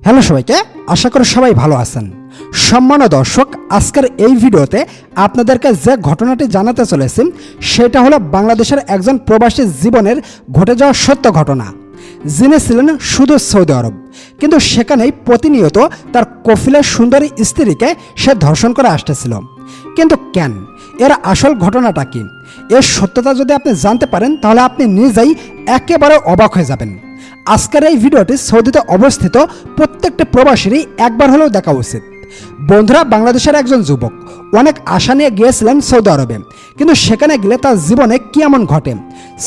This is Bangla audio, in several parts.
হ্যালো সবাইকে, আশা করি সবাই ভালো আছেন। সম্মানীয় দর্শক, আজকের এই ভিডিওতে আপনাদেরকে যে ঘটনাটি জানাতে চলেছি সেটা হলো বাংলাদেশের একজন প্রবাসী জীবনের ঘটে যাওয়া সত্য ঘটনা। যিনি ছিলেন শুধু সৌদি আরব, কিন্তু সেখানেই প্রতিনিয়ত তার কফিলের সুন্দরী স্ত্রীকে সে ধর্ষণ করে আসতেছিল। কিন্তু কেন? এর আসল ঘটনাটা কি? এর সত্যতা যদি আপনি জানতে পারেন তাহলে আপনি নিজেই একেবারে অবাক হয়ে যাবেন। আজকের এই ভিডিওটি সৌদিতে অবস্থিত প্রত্যেকটি প্রবাসীরই একবার হলেও দেখা উচিত। বন্ধুরা, বাংলাদেশের একজন যুবক অনেক আশা নিয়ে গিয়েছিলেন সৌদি আরবে, কিন্তু সেখানে গেলে তার জীবনে কি এমন ঘটে,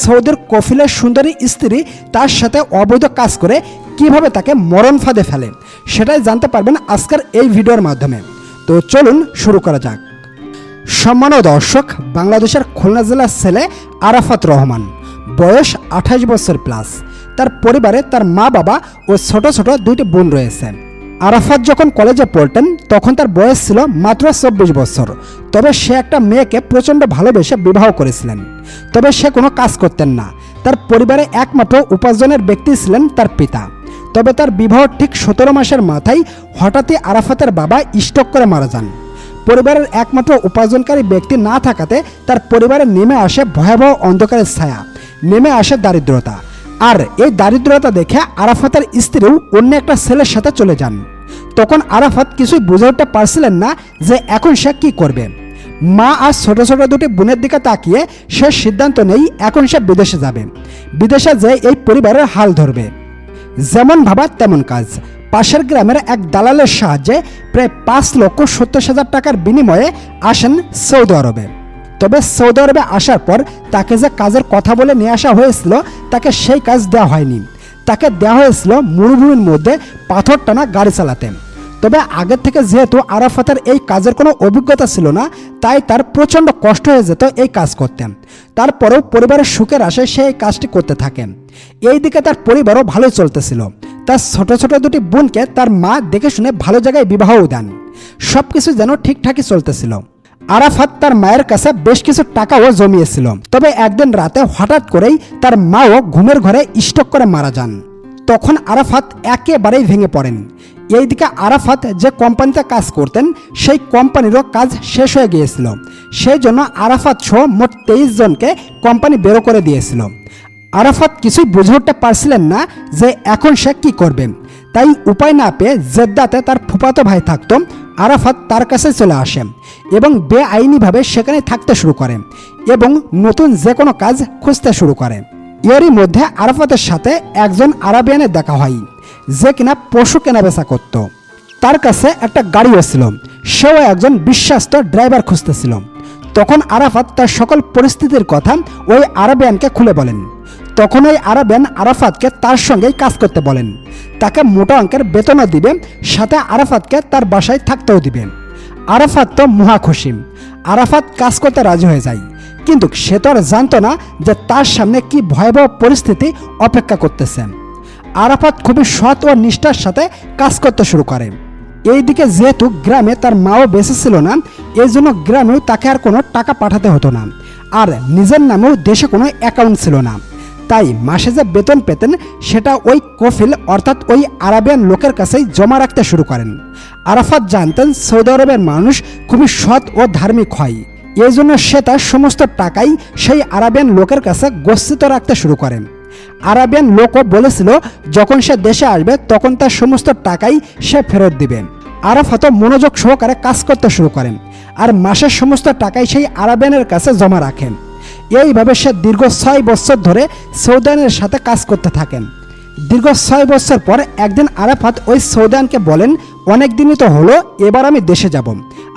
সৌদির কফিলের সুন্দরী স্ত্রী তার সাথে অবৈধ কাজ করে কিভাবে তাকে মরণ ফাঁদে ফেলে, সেটাই জানতে পারবেন আজকের এই ভিডিওর মাধ্যমে। তো চলুন শুরু করা যাক। সম্মানীয় দর্শক, বাংলাদেশের খুলনা জেলার ছেলে আরাফাত রহমান, বয়স 28 বছর প্লাস। তার পরিবারে তার মা বাবা ও ছোট ছোট দুইটি বোন রয়েছে। আরাফাত যখন কলেজে পড়তেন তখন তার বয়স ছিল মাত্র 24 বছর। তবে সে একটা মেয়েকে প্রচণ্ড ভালোবেসে বিবাহ করেছিলেন। তবে সে কোনো কাজ করতেন না। তার পরিবারে একমাত্র উপার্জনের ব্যক্তি ছিলেন তার পিতা। তবে তার বিবাহ ঠিক 17 মাসের মাথায় হঠাৎই আরাফাতের বাবা স্ট্রোক করে মারা যান। পরিবারের একমাত্র উপার্জনকারী ব্যক্তি না থাকাতে তার পরিবারে নেমে আসে ভয়াবহ অন্ধকারের ছায়া, নেমে আসে দারিদ্রতা। আর এই দারিদ্রতা দেখে আরাফাতের স্ত্রীও অন্য একটা ছেলের সাথে চলে যান। তখন আরাফাত কিছুই বুঝে উঠতে পারছিলেন না যে এখন সে কী করবে। মা আর ছোট ছোট দুটি বোনের দিকে তাকিয়ে সে সিদ্ধান্ত নেই এখন সে বিদেশে যাবে। বিদেশে যেয়ে এই পরিবারের হাল ধরবে। যেমন ভাবা তেমন কাজ। পাশের গ্রামের এক দালালের সাহায্যে প্রায় 5,70,000 টাকার বিনিময়ে আসেন সৌদি আরবে। তবে সৌদি আরবে আসার পর তাকে যে কাজের কথা বলে নিয়ে আসা হয়েছিল তাকে সেই কাজ দেওয়া হয়নি। তাকে দেওয়া হয়েছিল মরুভূমির মধ্যে পাথর টানা গাড়ি চালাতে। তবে আগের থেকে যেহেতু আরাফাতের এই কাজের কোনো অভিজ্ঞতা ছিল না, তাই তার প্রচণ্ড কষ্ট হয়ে যেত এই কাজ করতে। তারপরেও পরিবারের সুখের আশায় সে এই কাজটি করতে থাকেন। এই দিকে তার পরিবারও ভালোই চলতেছিল। তার ছোট ছোট দুটি বোনকে তার মা দেখে শুনে ভালো জায়গায় বিবাহও দেন। সব কিছু যেন ঠিকঠাকই চলতেছিল। আরাফাত তার মায়ের কাছে বেশ কিছু টাকাও জমিয়েছিল। তবে একদিন রাতে হঠাৎ করেই তার মাও ঘুমের ঘরে স্ট্রোক করে মারা যান। তখন আরাফাত একেবারেই ভেঙে পড়েন। এইদিকে আরাফাত যে কোম্পানিতে কাজ করতেন সেই কোম্পানিরও কাজ শেষ হয়ে গিয়েছিল। সেই জন্য আরাফাত সহ মোট 23 জনকে কোম্পানি বেরো করে দিয়েছিল। আরাফাত কিছুই বুঝে উঠতে পারছিলেন না যে এখন সে কী করবে। তাই উপায় না পেয়ে জেদ্দাতে তার ফুফাতো ভাই থাকত। আরাফাত তার কাছে চলে আসে এবং বেআইনিভাবে সেখানে থাকতে শুরু করে এবং নতুন যে কোনো কাজ খুঁজতে শুরু করে। এরই মধ্যে আরাফাতের সাথে একজন আরাবিয়ানের দেখা হয় যে কিনা পশু কেনাবেচা করত। তার কাছে একটা গাড়িও ছিল। সেও একজন বিশ্বস্ত ড্রাইভার খুঁজতেছিল। তখন আরাফাত তার সকল পরিস্থিতির কথা ওই আরাবিয়ানকে খুলে বলেন। তখন ওই আরাবিয়ান আরাফাতকে তার সঙ্গেই কাজ করতে বলেন। তাকে মোটা অঙ্কের বেতনও দিবে, সাথে আরাফাতকে তার বাসায় থাকতেও দিবে। আরাফাত তো মহা খুশি। আরাফাত কাজ করতে রাজি হয়ে যায়। কিন্তু সে তো আর জানতো না যে তার সামনে কি ভয়াবহ পরিস্থিতি অপেক্ষা করতেছে। আরাফাত খুবই সৎ ও নিষ্ঠার সাথে কাজ করতে শুরু করে। এইদিকে যেহেতু গ্রামে তার মাও বেঁচে ছিল না, এই জন্য গ্রামেও তাকে আর কোনো টাকা পাঠাতে হতো না। আর নিজের নামেও দেশে কোনো অ্যাকাউন্ট ছিল না। তাই মাসে যে বেতন পেতেন সেটা ওই কফিল অর্থাৎ ওই আরাবিয়ান লোকের কাছেই জমা রাখতে শুরু করেন। আরাফাত জানতেন সৌদি আরবের মানুষ খুবই সৎ ও ধার্মিক হয়। এই জন্য সে তার সমস্ত টাকাই সেই আরাবিয়ান লোকের কাছে গচ্ছিত রাখতে শুরু করেন। আরাবিয়ান লোকও বলেছিল যখন সে দেশে আসবে তখন তার সমস্ত টাকাই সে ফেরত দিবে। আরাফাতও মনোযোগ সহকারে কাজ করতে শুরু করেন আর মাসের সমস্ত টাকাই সেই আরাবিয়ানের কাছে জমা রাখেন। এইভাবে সে দীর্ঘ 6 বছর ধরে সৌদানের সাথে কাজ করতে থাকেন। দীর্ঘ 6 বছর পর একদিন আরাফাত ওই সৌদানকে বলেন, অনেক দিনই তো হলো, এবার আমি দেশে যাব,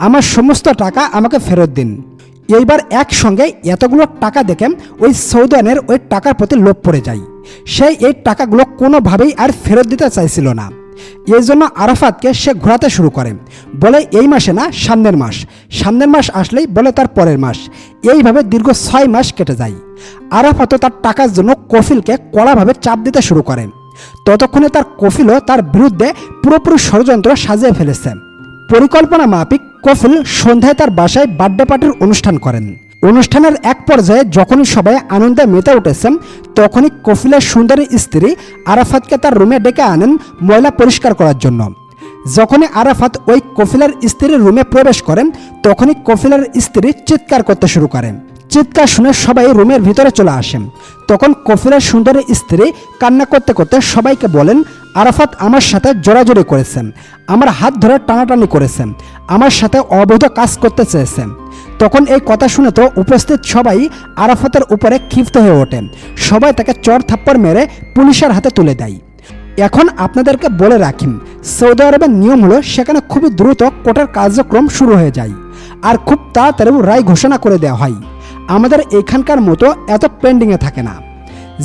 আমার সমস্ত টাকা আমাকে ফেরত দিন। এইবার একসঙ্গে এতগুলো টাকা দেখে ওই সৌদানের ওই টাকার প্রতি লোভ পড়ে যায়। সে এই টাকাগুলো কোনোভাবেই আর ফেরত দিতে চাইছিল না। এই জন্য আরাফাতকে সে ঘোরাতে শুরু করে। বলে এই মাসে না, সামনের মাস, সামনের মাস আসলেই বলে তার পরের মাস। এইভাবে দীর্ঘ 6 মাস কেটে যায়। আরাফাতও তার টাকার জন্য কফিলকে কড়াভাবে চাপ দিতে শুরু করে। ততক্ষণে তার কফিলও তার বিরুদ্ধে পুরোপুরি ষড়যন্ত্র সাজিয়ে ফেলেছে। পরিকল্পনা মাফিক কফিল সন্ধ্যায় তার বাসায় বার্থডে পার্টির অনুষ্ঠান করেন। অনুষ্ঠানের এক পর্যায়ে যখনই সবাই আনন্দে মেতে উঠেছেন তখনই কফিলের সুন্দরী স্ত্রী আরাফাতকে তার রুমে ডেকে আনেন ময়লা পরিষ্কার করার জন্য। যখনই আরাফাত ওই কফিলের স্ত্রীর রুমে প্রবেশ করেন তখনই কফিলের স্ত্রী চিৎকার করতে শুরু করেন। চিৎকার শুনে সবাই রুমের ভিতরে চলে আসেন। তখন কফিলের সুন্দরী স্ত্রী কান্না করতে করতে সবাইকে বলেন, আরাফাত আমার সাথে জোরাজোরি করেছেন, আমার হাত ধরে টানাটানি করেছেন, আমার সাথে অবৈধ কাজ করতে চেয়েছেন। তখন এই কথা শুনে তো উপস্থিত সবাই আরাফাতের উপরে ক্ষিপ্ত হয়ে ওঠেন। সবাই তাকে চড় থাপ্পড় মেরে পুলিশের হাতে তুলে দেয়। এখন আপনাদেরকে বলে রাখি, সৌদি আরবের নিয়ম হলো সেখানে খুবই দ্রুত কোর্টের কার্যক্রম শুরু হয়ে যায় আর খুব তাড়াতাড়ি রায় ঘোষণা করে দেওয়া হয়। আমাদের এখানকার মতো এত পেন্ডিংয়ে থাকে না,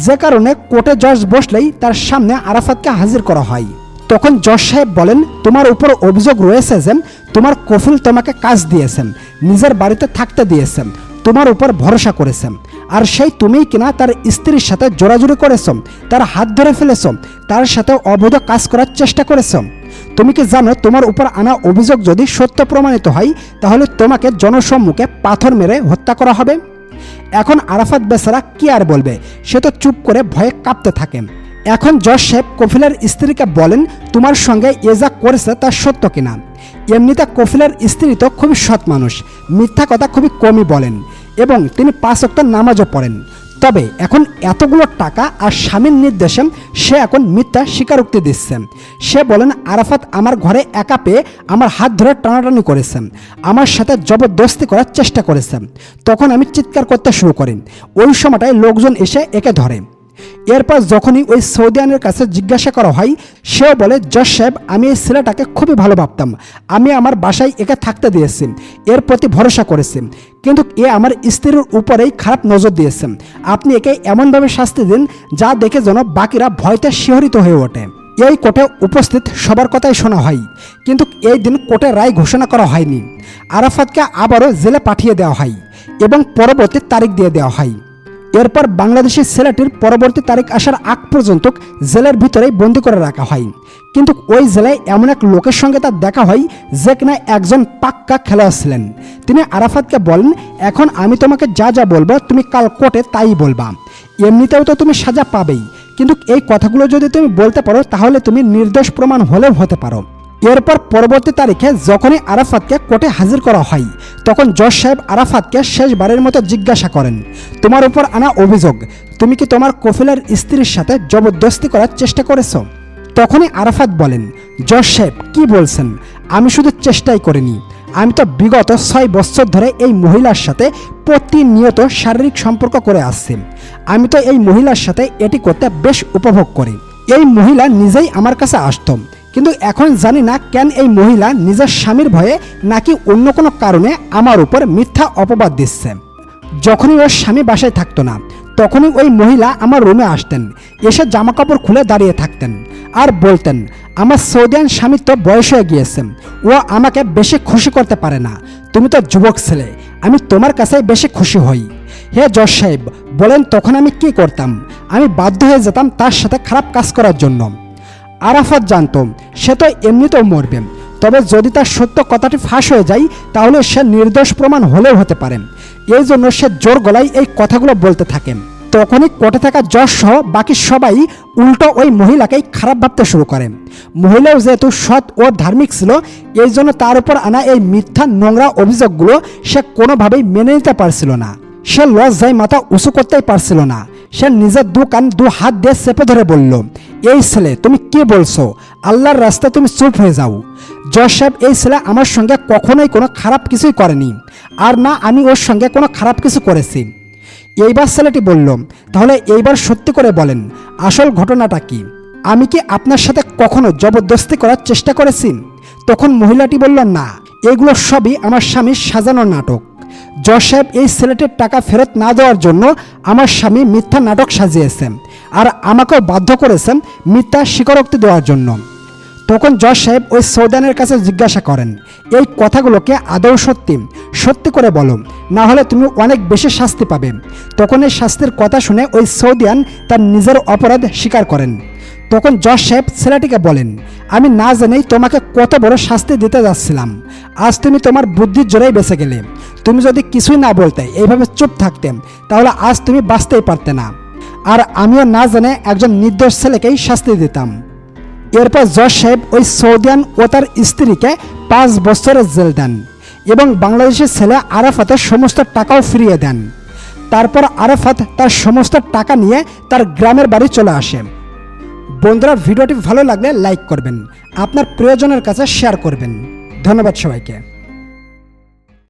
যে কারণে কোর্টে জজ বসলেই তার সামনে আরাফাতকে হাজির করা হয়। তখন জজ সাহেব বলেন, তোমার উপর অভিযোগ রয়েছে যে তোমার কফিল তোমাকে কাজ দিয়েছেন, নিজের বাড়িতে থাকতে দিয়েছেন, তোমার উপর ভরসা করেছেন, আর সেই তুমিই কিনা তার স্ত্রীর সাথে জোরাজুরি করেছ, তার হাত ধরে ফেলেছ, তার সাথে অবৈধ কাজ করার চেষ্টা করেছ। তুমি কি জানো তোমার উপর আনা অভিযোগ যদি সত্য প্রমাণিত হয় তাহলে তোমাকে জনসম্মুখে পাথর মেরে হত্যা করা হবে। এখন আরাফাত বেচারা কি আর বলবে, সে তো চুপ করে ভয়ে কাঁপতে থাকেন। এখন জজ সাহেব কফিলের স্ত্রীকে বলেন, তোমার সঙ্গে এ যা করেছে তা সত্য কিনা। এমনিতে কফিলের স্ত্রী তো খুবই সৎ মানুষ, মিথ্যা কথা খুবই কমই বলেন এবং তিনি 5 ওয়াক্ত নামাজও পড়েন। তবে এখন এতগুলো টাকা আর স্বামীর নির্দেশে সে এখন মিথ্যা স্বীকারোক্তি দিচ্ছেন। সে বলেন, আরাফাত আমার ঘরে একা পেয়ে আমার হাত ধরে টানাটানি করেছেন, আমার সাথে জবরদস্তি করার চেষ্টা করেছেন। তখন আমি চিৎকার করতে শুরু করি। ওই সময়টায় লোকজন এসে একে ধরে। এরপর যখনই ওই সৌদিয়ানের কাছে জিজ্ঞাসা করা হয়, সেও বলে, জজ সাহেব আমি এই ছেলেটাকে খুবই ভালো ভাবতাম, আমি আমার বাসায় একে থাকতে দিয়েছি, এর প্রতি ভরসা করেছি, কিন্তু এ আমার স্ত্রীর উপরেই খারাপ নজর দিয়েছেন। আপনি একে এমনভাবে শাস্তি দিন যা দেখে যেন বাকিরা ভয়তে শিহরিত হয়ে ওঠে। এই কোর্টে উপস্থিত সবার কথাই শোনা হয়, কিন্তু এই দিন কোর্টে রায় ঘোষণা করা হয়নি। আরাফাতকে আবারও জেলে পাঠিয়ে দেওয়া হয় এবং পরবর্তী তারিখ দিয়ে দেওয়া হয়। এরপর বাংলাদেশি ছেলেটির পরবর্তী তারিখ আসার আগ পর্যন্ত জেলের ভিতরেই বন্দি করে রাখা হয়। কিন্তু ওই জেলায় এমন এক লোকের সঙ্গে তার দেখা হয় যে কিনা একজন পাক্কা খেলোয়াড় ছিলেন। তিনি আরাফাতকে বলেন, এখন আমি তোমাকে যা যা বলবো তুমি কাল কোর্টে তাই বলবা, এমনিতেও তো তুমি সাজা পাবেই, কিন্তু এই কথাগুলো যদি তুমি বলতে পারো তাহলে তুমি নির্দোষ প্রমাণ হলেও হতে পারো। এরপর পরবর্তী তারিখে যখনই আরাফাতকে কোর্টে হাজির করা হয় তখন জজ সাহেব আরাফাতকে শেষবারের মতো জিজ্ঞাসা করেন, তোমার উপর আনা অভিযোগ, তুমি কি তোমার কফিলের স্ত্রীর সাথে জবরদস্তি করার চেষ্টা করেছ? তখনই আরাফাত বলেন, জজ সাহেব কি বলছেন, আমি শুধু চেষ্টাই করিনি, আমি তো বিগত 6 বছর ধরে এই মহিলার সাথে প্রতিনিয়ত শারীরিক সম্পর্ক করে আসছি। আমি তো এই মহিলার সাথে এটি করতে বেশ উপভোগ করি। এই মহিলা নিজেই আমার কাছে আসত, কিন্তু এখন জানি না কেন এই মহিলা নিজের স্বামীর ভয়ে নাকি অন্য কোনো কারণে আমার উপর মিথ্যা অপবাদ দিচ্ছে। যখনই ওর স্বামী বাসায় থাকতো না তখনই ওই মহিলা আমার রুমে আসতেন, এসে জামা কাপড় খুলে দাঁড়িয়ে থাকতেন আর বলতেন, আমার সৌদিয়ান স্বামীর তো বয়স হয়ে গিয়েছে, ও আমাকে বেশি খুশি করতে পারে না, তুমি তো যুবক ছেলে, আমি তোমার কাছে বেশি খুশি হই। হে জজ সাহেব বলেন, তখন আমি কি করতাম? আমি বাধ্য হয়ে যেতাম তার সাথে খারাপ কাজ করার জন্য। আরাফাত জানত সে তো এমনিতেও মরবে, তবে যদি তার সত্য কথাটি ফাঁস হয়ে যায় তাহলে সে নির্দোষ প্রমাণ হলেও হতে পারে। এই জন্য সে জোর গলায় এই কথাগুলো বলতে থাকে। তখনই কোর্টে থাকা জজ সহ বাকি সবাই উল্টো ওই মহিলাকেই খারাপ ভাবতে শুরু করে। মহিলাও যেহেতু সৎ ও ধার্মিক ছিল, এই জন্য তার উপর আনা এই মিথ্যা নোংরা অভিযোগগুলো সে কোনোভাবেই মেনে নিতে পারছিল না। সে লজ্জায় মাথা উঁচু করতেই পারছিল না। সে নিজের দু হাত দিয়ে চেপে ধরে বলল, এই ছেলে তুমি কি বলছো? আল্লাহর রাস্তায় তুমি চুপ হয়ে যাও। জজ সাহেব, এই ছেলে আমার সঙ্গে কখনোই কোনো খারাপ কিছুই করেনি, আর না আমি ওর সঙ্গে কোনো খারাপ কিছু করেছি। এইবার ছেলেটি বলল, তাহলে এইবার সত্যি করে বলেন আসল ঘটনাটা কি? আমি কি আপনার সাথে কখনো জবরদস্তি করার চেষ্টা করেছি? তখন মহিলাটি বলল, না, এগুলো সবই আমার স্বামীর সাজানো নাটক। জজ সাহেব, এই ছেলেটির টাকা ফেরত না দেওয়ার জন্য আমার স্বামী মিথ্যা নাটক সাজিয়েছেন আর আমাকেও বাধ্য করেছেন মিথ্যা স্বীকারোক্তি দেওয়ার জন্য। তখন জজ সাহেব ওই সৌদানের কাছে জিজ্ঞাসা করেন, এই কথাগুলোকে আদৌ সত্যি? সত্যি করে বলো, না হলে তুমি অনেক বেশি শাস্তি পাবে। তখন এই শাস্তির কথা শুনে ওই সৌদিয়ান তার নিজের অপরাধ স্বীকার করেন। তখন জজ সাহেব ছেলেটিকে বলেন, আমি না জেনেই তোমাকে কত বড় শাস্তি দিতে যাচ্ছিলাম, আজ তুমি তোমার বুদ্ধির জোরেই বেঁচে গেলে। তুমি যদি কিছুই না বলতে, এইভাবে চুপ থাকতে, তাহলে আজ তুমি বাঁচতেই পারতে না। আর আমিও না জেনে একজন নির্দোষ ছেলেকেই শাস্তি দিতাম। এরপর জজ সাহেব ওই সৌদিয়ান ও তার স্ত্রীকে 5 বছরের জেল দেন এবং বাংলাদেশের ছেলে আরাফাতের সমস্ত টাকাও ফিরিয়ে দেন। তারপর আরাফাত তার সমস্ত টাকা নিয়ে তার গ্রামের বাড়ি চলে আসে। বন্ধুরা, ভিডিওটি ভালো লাগলে লাইক করবেন, আপনার প্রিয়জনের কাছে শেয়ার করবেন। ধন্যবাদ সবাইকে।